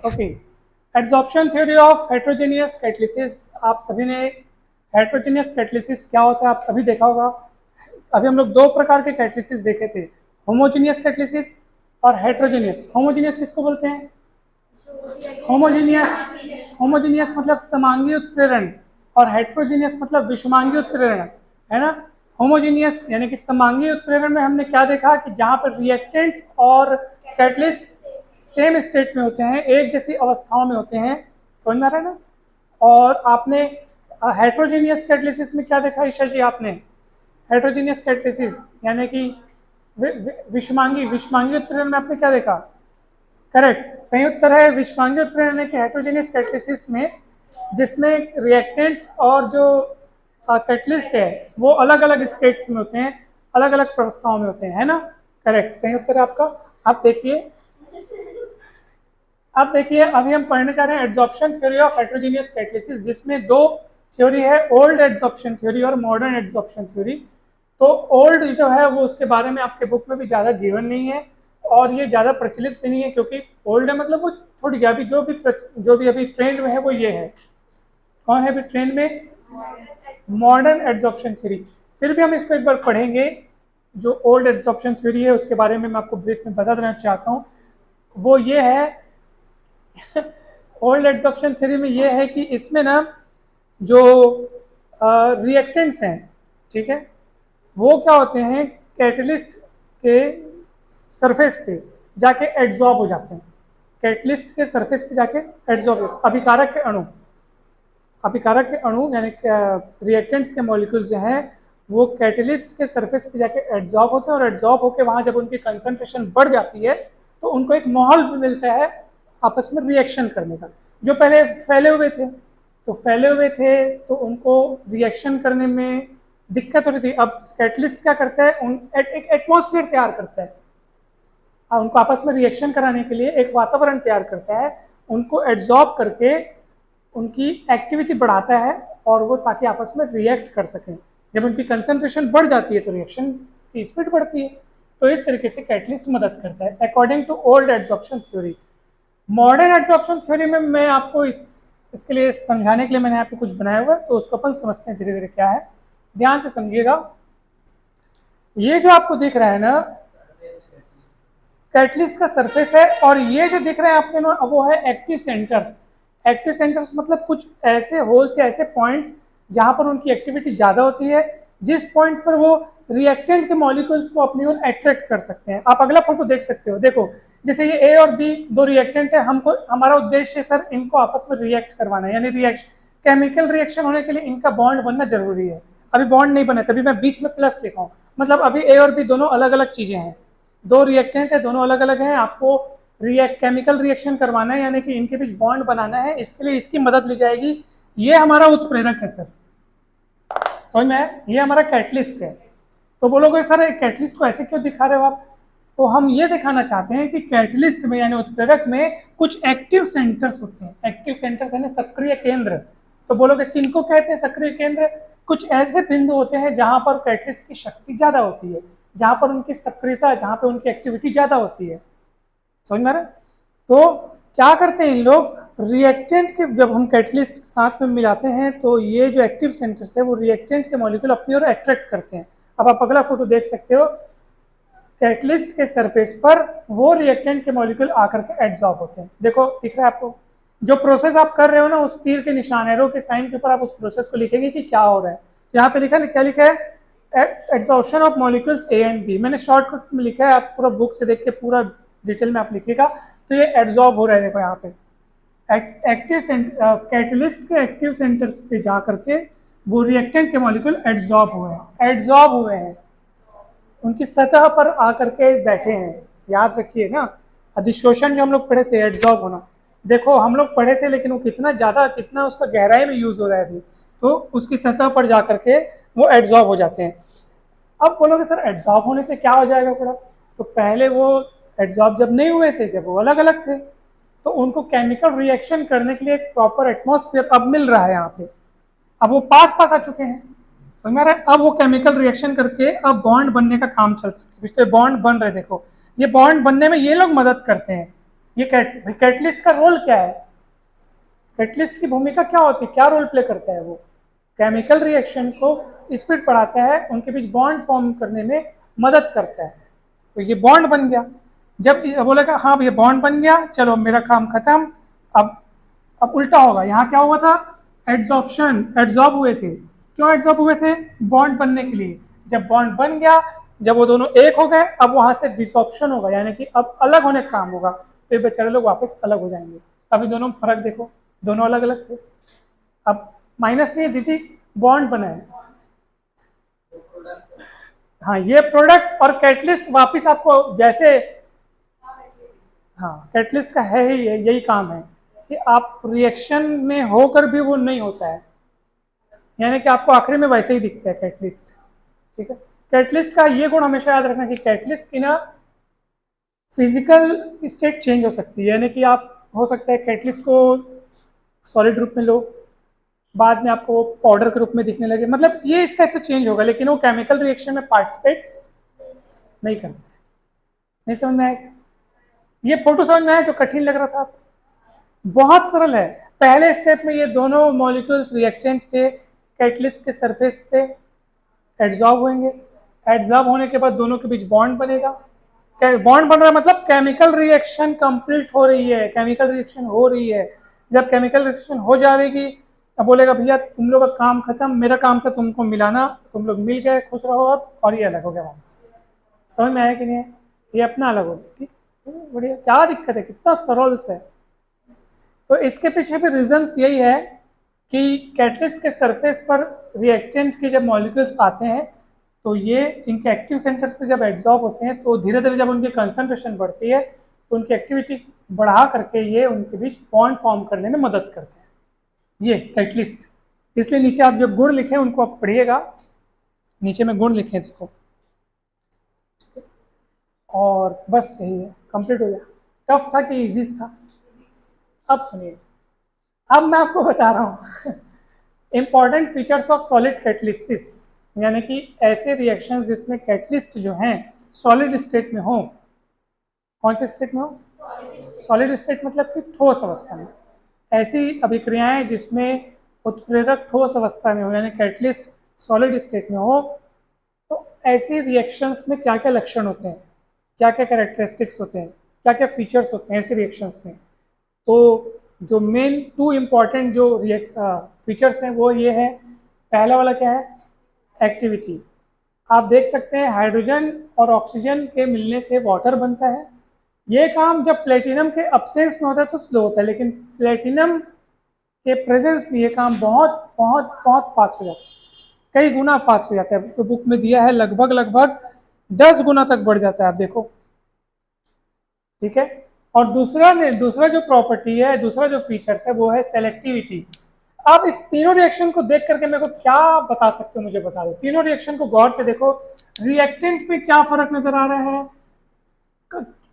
Okay, adsorption theory of heterogeneous catalysis. आप सभी ने हेट्रोजेनियस कैटलिसिस क्या होता है आप अभी देखा होगा। अभी हम लोग दो प्रकार के कैटलिसिस देखे थे, होमोजीनियस कैटलिसिस और हेट्रोजेनियस। होमोजीनियस किसको बोलते हैं? होमोजीनियस, होमोजीनियस मतलब समांगी उत्प्रेरण, और हेट्रोजीनियस मतलब विषमांगी उत्प्रेरण, है ना। होमोजीनियस यानी कि समांगी उत्प्रेरण में हमने क्या देखा कि जहां पर रिएक्टेंट्स और कैटलिस्ट सेम स्टेट में होते हैं, एक जैसी अवस्थाओं में होते हैं, समझ में आ रहा है ना। और आपने हेट्रोजीनियस कैटलिसिस में क्या देखा ईशा जी आपने? हेट्रोजीनियस कैटलिसिस यानी कि विषमांगी विषमांगी उत्प्रेरण में आपने क्या देखा? करेक्ट, सही उत्तर है विषमांगी उत्प्रेरण के हेट्रोजेनियस कैटलिसिस में, जिसमें रिएक्टेंट्स और जो कैटलिस्ट है वो अलग अलग स्टेट्स में होते हैं, अलग अलग प्रवस्थाओं में होते हैं, है ना। करेक्ट, सही उत्तर है आपका। आप देखिए, अब देखिए अभी हम पढ़ने जा रहे हैं adsorption theory of heterogeneous catalysis, जिसमें दो थ्योरी है, ओल्ड एड्सॉर्प्शन थ्योरी और मॉडर्न एड्सॉर्प्शन थ्योरी। तो ओल्ड जो है वो उसके बारे में आपके बुक में भी ज़्यादा गिवन नहीं है और ये ज़्यादा प्रचलित भी नहीं है, क्योंकि ओल्ड है मतलब वो छूट गया। अभी जो भी अभी ट्रेंड में है वो ये है। कौन है अभी ट्रेंड में? Modern adsorption theory. फिर भी हम इसको एक बार पढ़ेंगे। जो ओल्ड एड्सॉर्प्शन थ्योरी है उसके बारे में मैं आपको ब्रीफ में बता देना चाहता हूँ। वो ये है ओल्ड एड्सॉर्प्शन थ्योरी में ये है कि इसमें ना जो रिएक्टेंट्स हैं, ठीक है, वो क्या होते हैं, कैटलिस्ट के सरफेस पे जाके एड्सॉर्ब हो जाते हैं। कैटलिस्ट के सरफेस पे जाके एड्सॉर्ब, अभिकारक के अणु, अभिकारक के अणु यानी रिएक्टेंट्स के मॉलिक्यूल्स जो हैं वो कैटलिस्ट के सरफेस पे जाके एड्सॉर्ब होते हैं, और एड्सॉर्ब होकर वहाँ जब उनकी कंसंट्रेशन बढ़ जाती है तो उनको एक माहौल भी मिलता है आपस में रिएक्शन करने का। जो पहले फैले हुए थे तो उनको रिएक्शन करने में दिक्कत हो रही थी। अब कैटलिस्ट क्या करता है, एक एटमॉस्फेयर तैयार करता है, उनको आपस में रिएक्शन कराने के लिए एक वातावरण तैयार करता है, उनको एड्सॉर्ब करके उनकी एक्टिविटी बढ़ाता है, और वो ताकि आपस में रिएक्ट कर सकें। जब उनकी कंसंट्रेशन बढ़ जाती है तो रिएक्शन की स्पीड बढ़ती है। तो इस तरीके से कैटलिस्ट मदद करता है according to old adsorption theory. Modern adsorption theory में मैं आपको इसके लिए समझाने के लिए मैंने यहाँ पे कुछ बनाया हुआ है, तो उसको अपन समझते हैं धीरे धीरे क्या है। ध्यान से समझिएगा। ये जो आपको दिख रहा है ना कैटलिस्ट का सरफेस है, और ये जो दिख रहा है आपके ना वो है एक्टिव सेंटर्स। एक्टिव सेंटर्स मतलब कुछ ऐसे होल्स या ऐसे पॉइंट्स जहां पर उनकी एक्टिविटी ज़्यादा होती है, जिस पॉइंट पर वो रिएक्टेंट के मॉलिक्यूल्स को अपनी ओर अट्रैक्ट कर सकते हैं। आप अगला फोटो देख सकते हो, देखो जैसे ये ए और बी दो रिएक्टेंट है, हमको हमारा उद्देश्य सर इनको आपस में रिएक्ट करवाना है, यानी रिएक्शन, केमिकल रिएक्शन होने के लिए इनका बॉन्ड बनना जरूरी है। अभी बॉन्ड नहीं बना तभी मैं बीच में प्लस लिखा हूँ, मतलब अभी ए और बी दोनों अलग अलग चीजें हैं, दो रिएक्टेंट है, दोनों अलग अलग हैं। आपको केमिकल रिएक्शन करवाना है यानी कि इनके बीच बॉन्ड बनाना है, इसके लिए इसकी मदद ली जाएगी। ये हमारा उत्प्रेरक है सर, समझ में आया? ये हमारा कैटलिस्ट है। तो बोलोगे सर कैटलिस्ट को ऐसे क्यों दिखा रहे हो आप? तो हम ये दिखाना चाहते हैं कि कैटलिस्ट में यानी उत्प्रेरक में कुछ एक्टिव सेंटर्स होते हैं। एक्टिव सेंटर्स यानी सक्रिय केंद्र। तो बोलोगे किनको कहते हैं सक्रिय केंद्र? कुछ ऐसे बिंदु होते हैं जहां पर कैटलिस्ट की शक्ति ज्यादा होती है, जहां पर उनकी सक्रियता, जहां पर उनकी एक्टिविटी ज्यादा होती है, समझ में आ रहा है? तो क्या करते हैं इन लोग, रिएक्टेंट के जब हम कैटलिस्ट साथ में मिलाते हैं तो ये जो एक्टिव सेंटर्स है वो रिएक्टेंट के मॉलिक्यूल अपनी ओर अट्रैक्ट करते हैं। अब आप अगला फोटो देख सकते हो, कैटलिस्ट के सरफेस पर वो रिएक्टेंट के मॉलिक्यूल आकर के एड्सॉर्ब होते हैं। देखो दिख रहा है आपको, जो प्रोसेस आप कर रहे हो ना, उस तीर के निशान एरो के साइन के ऊपर आप उस प्रोसेस को लिखेंगे कि क्या हो रहा है। यहाँ पे लिखा है, क्या लिखा है, adsorption of molecules A and B. मैंने शॉर्टकट में लिखा है, आप पूरा बुक से देख के पूरा डिटेल में आप लिखिएगा। तो ये एड्सॉर्ब हो रहा है, देखो यहाँ पे एक्टिव कैटलिस्ट के एक्टिव सेंटर्स पे जा करके वो रिएक्टेंट के मॉलिक्यूल एड्सॉर्ब हुए हैं, उनकी सतह पर आकर के बैठे हैं। याद रखिए ना, अधिशोषण जो हम लोग पढ़े थे, एड्सॉर्ब होना, देखो हम लोग पढ़े थे लेकिन वो कितना ज़्यादा, कितना उसका गहराई में यूज़ हो रहा है अभी, तो उसकी सतह पर जा करके वो एड्सॉर्ब हो जाते हैं। अब बोलोगे सर एड्सॉर्ब होने से क्या हो जाएगा पूरा? तो पहले वो एड्सॉर्ब जब नहीं हुए थे, जब वो अलग अलग थे, तो उनको केमिकल रिएक्शन करने के लिए एक प्रॉपर एटमॉस्फेयर अब मिल रहा है यहाँ पे। अब वो पास पास आ चुके हैं, समझ में आ रहा है? अब वो केमिकल रिएक्शन करके अब बॉन्ड बनने का काम चलता है। पिछले बॉन्ड बन रहे, देखो ये बॉन्ड बनने में ये लोग मदद करते हैं, ये कैटलिस्ट का रोल क्या है, कैटलिस्ट की भूमिका क्या होती है, क्या रोल प्ले करता है, वो केमिकल रिएक्शन को स्पीड बढ़ाता है, उनके बीच बॉन्ड फॉर्म करने में मदद करता है। तो ये बॉन्ड बन गया, जब बोलेगा हाँ ये बॉन्ड बन गया, चलो मेरा काम खत्म। अब उल्टा होगा, यहाँ क्या हुआ था, एड्सॉर्प्शन, एड्सॉर्ब हुए थे। क्यों एड्सॉर्ब हुए थे, बॉन्ड बनने के लिए। जब बॉन्ड बन गया, जब वो दोनों एक हो गए, अब वहां से डिसऑप्शन होगा, यानी कि अब अलग होने का काम होगा, फिर बेचारे लोग वापस अलग हो जाएंगे। अभी दोनों फर्क देखो, दोनों अलग अलग थे, अब माइनस नहीं दीदी, बॉन्ड बना है। हाँ ये प्रोडक्ट और कैटलिस्ट वापिस आपको जैसे, हाँ कैटलिस्ट का है ही यही काम है कि आप रिएक्शन में होकर भी वो नहीं होता है, यानी कि आपको आखिरी में वैसे ही दिखता है कैटलिस्ट। ठीक है, कैटलिस्ट का ये गुण हमेशा याद रखना कि कैटलिस्ट की ना फिजिकल स्टेट चेंज हो सकती है, यानी कि आप हो सकता है कैटलिस्ट को सॉलिड रूप में लो, बाद में आपको पाउडर के रूप में दिखने लगे, मतलब ये इस टाइप से चेंज होगा, लेकिन वो केमिकल रिएक्शन में पार्टिसिपेट्स नहीं करता है। नहीं समझ में आया क्या? ये फोटो समझ में आया जो कठिन लग रहा था आपको? बहुत सरल है। पहले स्टेप में ये दोनों मॉलिक्यूल्स रिएक्टेंट के कैटलिस्ट के सरफेस पे एड्सॉर्ब होंगे, एड्सॉर्ब होने के बाद दोनों के बीच बॉन्ड बनेगा। बॉन्ड बन रहा है मतलब केमिकल रिएक्शन कंप्लीट हो रही है, केमिकल रिएक्शन हो रही है। जब केमिकल रिएक्शन हो जाएगी, अब बोलेगा भैया तुम लोग का काम खत्म, मेरा काम था तुमको मिलाना, तुम लोग मिल गए, खुश रहो अब, और ये अलग हो गया वापस। समझ में आया कि नहीं? ये अपना अलग हो गया, ठीक, बढ़िया, क्या दिक्कत है, कितना सरल से। तो इसके पीछे भी रीजंस यही है कि कैटलिस्ट के सरफेस पर रिएक्टेंट के जब मॉलिक्यूल्स आते हैं तो ये इनके एक्टिव सेंटर्स पे जब एड्सॉर्ब होते हैं तो धीरे धीरे जब उनकी कंसंट्रेशन बढ़ती है तो उनकी एक्टिविटी बढ़ा करके ये उनके बीच बॉन्ड फॉर्म करने में मदद करते हैं, ये कैटलिस्ट। इसलिए नीचे आप जब गुण लिखे उनको आप पढ़िएगा, नीचे में गुण लिखे देखो, और बस यही है, कंप्लीट हो गया। टफ था कि इजी था? अब सुनिए, अब मैं आपको बता रहा हूँ important features of solid catalysis, यानी कि ऐसे रिएक्शंस जिसमें कैटलिस्ट जो हैं सॉलिड स्टेट में हो। कौन से स्टेट में हो? सॉलिड स्टेट मतलब कि ठोस अवस्था में। ऐसी अभिक्रियाएं जिसमें उत्प्रेरक ठोस अवस्था में हो, यानी कैटलिस्ट सॉलिड स्टेट में हो, तो ऐसी रिएक्शंस में क्या क्या लक्षण होते हैं, क्या क्या कैरेक्टरिस्टिक्स होते हैं, क्या क्या फीचर्स होते हैं ऐसी रिएक्शंस में। तो जो मेन टू इम्पॉर्टेंट जो फीचर्स हैं वो ये है, पहला वाला क्या है, एक्टिविटी। आप देख सकते हैं हाइड्रोजन और ऑक्सीजन के मिलने से वाटर बनता है। ये काम जब प्लेटिनम के अब्सेंस में होता है तो स्लो होता है, लेकिन प्लेटिनम के प्रेजेंस में ये काम बहुत बहुत बहुत फास्ट हो जाता है, कई गुना फास्ट हो जाता है। तो बुक में दिया है लगभग लगभग 10 गुना तक बढ़ जाता है, आप देखो, ठीक है। और दूसरा जो प्रॉपर्टी है, दूसरा जो फीचर्स है वो है सेलेक्टिविटी। आप इस तीनों रिएक्शन को देख करके मेरे को क्या बता सकते हो, मुझे बता दो। तीनों रिएक्शन को गौर से देखो, रिएक्टेंट में क्या फर्क नजर आ रहा है,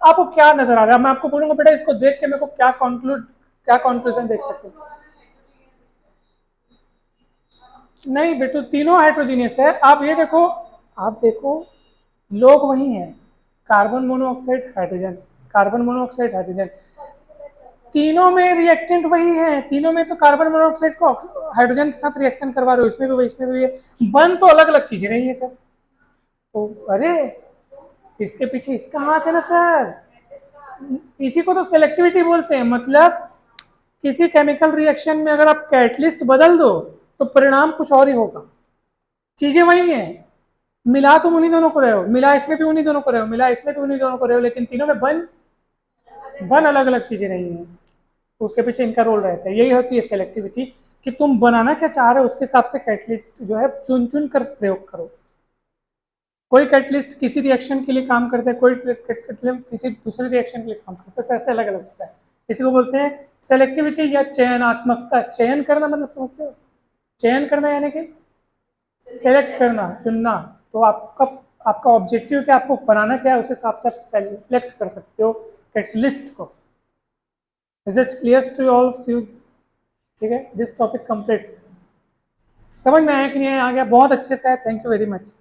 आपको क्या नजर आ रहा है। मैं आपको बोलूंगा बेटा इसको देख के मेरे को क्या कंक्लूजन देख सकते हो। नहीं बेटू, तीनों हाइड्रोजीनियस है। आप देखो लोग वही हैं, carbon monoxide hydrogen, carbon monoxide hydrogen, तीनों में रिएक्टेंट वही है। तीनों में तो कार्बन मोनोऑक्साइड को हाइड्रोजन के साथ रिएक्शन करवा रहे हो, इसमें भी वही, इसमें भी वही, बन तो अलग अलग चीजें रही है सर। तो अरे इसके पीछे इसका हाथ है ना सर, इसी को तो सेलेक्टिविटी बोलते हैं। मतलब किसी केमिकल रिएक्शन में अगर आप कैटलिस्ट बदल दो तो परिणाम कुछ और ही होगा, चीजें वही हैं। मिला तुम उन्हीं दोनों को रहे हो, मिला इसमें भी उन्हीं दोनों को रहे हो, मिला इसमें भी उन्हीं दोनों को रहे हो, लेकिन तीनों में बन अलग अलग चीजें रही हैं। तो उसके पीछे इनका रोल रहता है, यही होती है सेलेक्टिविटी, कि तुम बनाना क्या चाह रहे हो उसके हिसाब से कैटलिस्ट जो है चुन चुन कर प्रयोग करो। कोई कैटलिस्ट किसी रिएक्शन के लिए काम करता है, कोई किसी दूसरे रिएक्शन के लिए काम करता है, तो ऐसे अलग अलग होता है। इसी को बोलते हैं सेलेक्टिविटी या चयनात्मकता। चयन करना मतलब समझते हो, चयन करना यानी कि सेलेक्ट करना, चुनना। तो आपका ऑब्जेक्टिव क्या, आपको बनाना क्या है, उस हिसाब से आप सेलेक्ट कर सकते हो कैटलिस्ट को। Is it clear to all of you? ठीक है, दिस टॉपिक कंप्लीट्स। समझ में आया कि नहीं आ गया? बहुत अच्छे से है, थैंक यू वेरी मच।